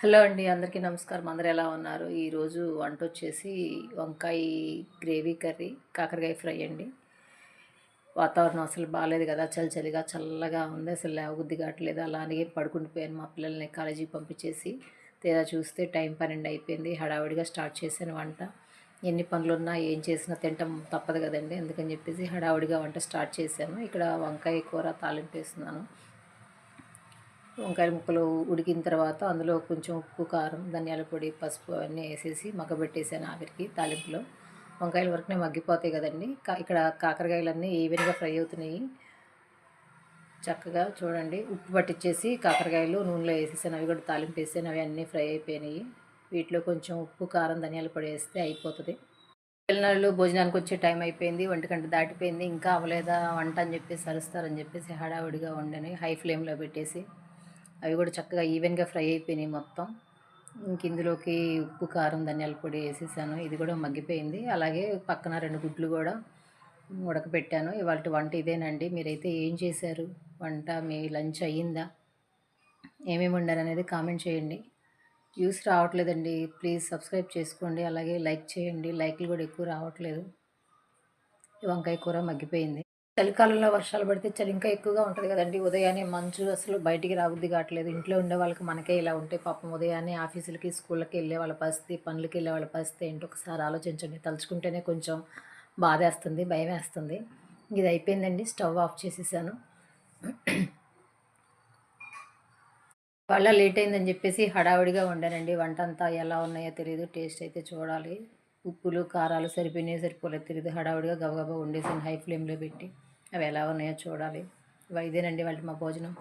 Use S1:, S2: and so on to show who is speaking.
S1: Hello అండి. అందరికీ నమస్కారం. అందరూ ఎలా ఉన్నారు? ఈరోజు వంటొచ్చేసి వంకాయ గ్రేవీ కర్రీ, కాకరకాయ ఫ్రై అండి. వాతావరణం అసలు బాలేదు గదా! చలిగా చల్లగా ఉంది. అసలు లేవబుద్ధి కావట్లేదు. అలానే పడుకుండిపోయాను. మా పిల్లల్ని కాలేజీకి పంపించేసి, తీరా చూస్తే టైం 12 అయిపోయింది. హడావిడిగా స్టార్ట్ చేశాను వంట. ఎన్ని పనులున్నా, ఏం చేసినా తినటం తప్పదు గదండీ! అందుకని చెప్పేసి హడావిడిగా వంట స్టార్ట్ చేశాను. ఇక్కడ వంకాయ కూర తాలింపేస్తున్నాను. వంకాయ ముక్కలు ఉడికిన తర్వాత అందులో కొంచెం ఉప్పు, కారం, ధనియాల పొడి, పసుపు అన్నీ వేసేసి మగ్గబెట్టేసాను ఆవిరికి తాలింపులో. వంకాయలు వరకునే మగ్గిపోతాయి కదండి. ఇక్కడ కాకరకాయలన్నీ ఈవెన్‌గా ఫ్రై అవుతున్నాయి. చక్కగా చూడండి, ఉప్పు పట్టించేసి కాకరకాయలు నూనెలో వేసేసాను. అవి కూడా తాలింపు వేసాను. అవి అన్నీ ఫ్రై అయిపోయినాయి. వీటిలో కొంచెం ఉప్పు, కారం, ధనియాల పొడి వేస్తే అయిపోతుంది. పిల్లలు భోజనానికి వచ్చే టైం అయిపోయింది. 1 దాటిపోయింది. ఇంకా అవ్వలేదా వంట అని చెప్పేసి అరుస్తారని చెప్పేసి హడావిడిగా వండాను. హై ఫ్లేమ్‌లో పెట్టేసి అవి కూడా చక్కగా ఈవెన్‌గా ఫ్రై అయిపోయినాయి మొత్తం. ఇంక ఇందులోకి ఉప్పు, కారం, ధనియాల పొడి వేసేసాను. ఇది కూడా మగ్గిపోయింది. అలాగే పక్కన 2 గుడ్లు కూడా ఉడకబెట్టాను. ఇవాల్టి వంట ఇదేనండి. మీరైతే ఏం చేశారు వంట? మీ లంచ్ అయ్యిందా? ఏమేమి వండారనేది కామెంట్ చేయండి. వ్యూస్ రావట్లేదండి. ప్లీజ్ సబ్స్క్రైబ్ చేసుకోండి. అలాగే లైక్ చేయండి. లైక్లు కూడా ఎక్కువ రావట్లేదు. వంకాయ కూర మగ్గిపోయింది. చలికాలంలో వర్షాలు పడితే చలి ఇంకా ఎక్కువగా ఉంటుంది కదండీ! ఉదయాన్నే మంచు అసలు బయటికి రాబుద్ది కావట్లేదు. ఇంట్లో ఉండే వాళ్ళకి మనకే ఇలా ఉంటే పాపం ఉదయాన్నే ఆఫీసులకి, స్కూళ్ళకి వెళ్ళే వాళ్ళ పరిస్థితి, పనులకి వెళ్ళే వాళ్ళ పరిస్థితి ఏంటో ఒకసారి ఆలోచించండి. తలుచుకుంటేనే కొంచెం బాధేస్తుంది, భయమేస్తుంది. ఇది అయిపోయిందండి. స్టవ్ ఆఫ్ చేసేసాను. ఇవాళ లేట్ అయిందని చెప్పేసి హడావిడిగా వండానండి. వంట అంతా ఎలా ఉన్నాయో తెలీదు. టేస్ట్ అయితే చూడాలి. ఉప్పులు, కారాలు సరిపోయినాయో సరిపోలేదో తెలీదు. హడావిడిగా గబగబా వండేసాను హై ఫ్లేమ్‌లో పెట్టి. అవి ఎలా ఉన్నాయో చూడాలి. ఇదేనండి ఇవాల్టి మా భోజనం.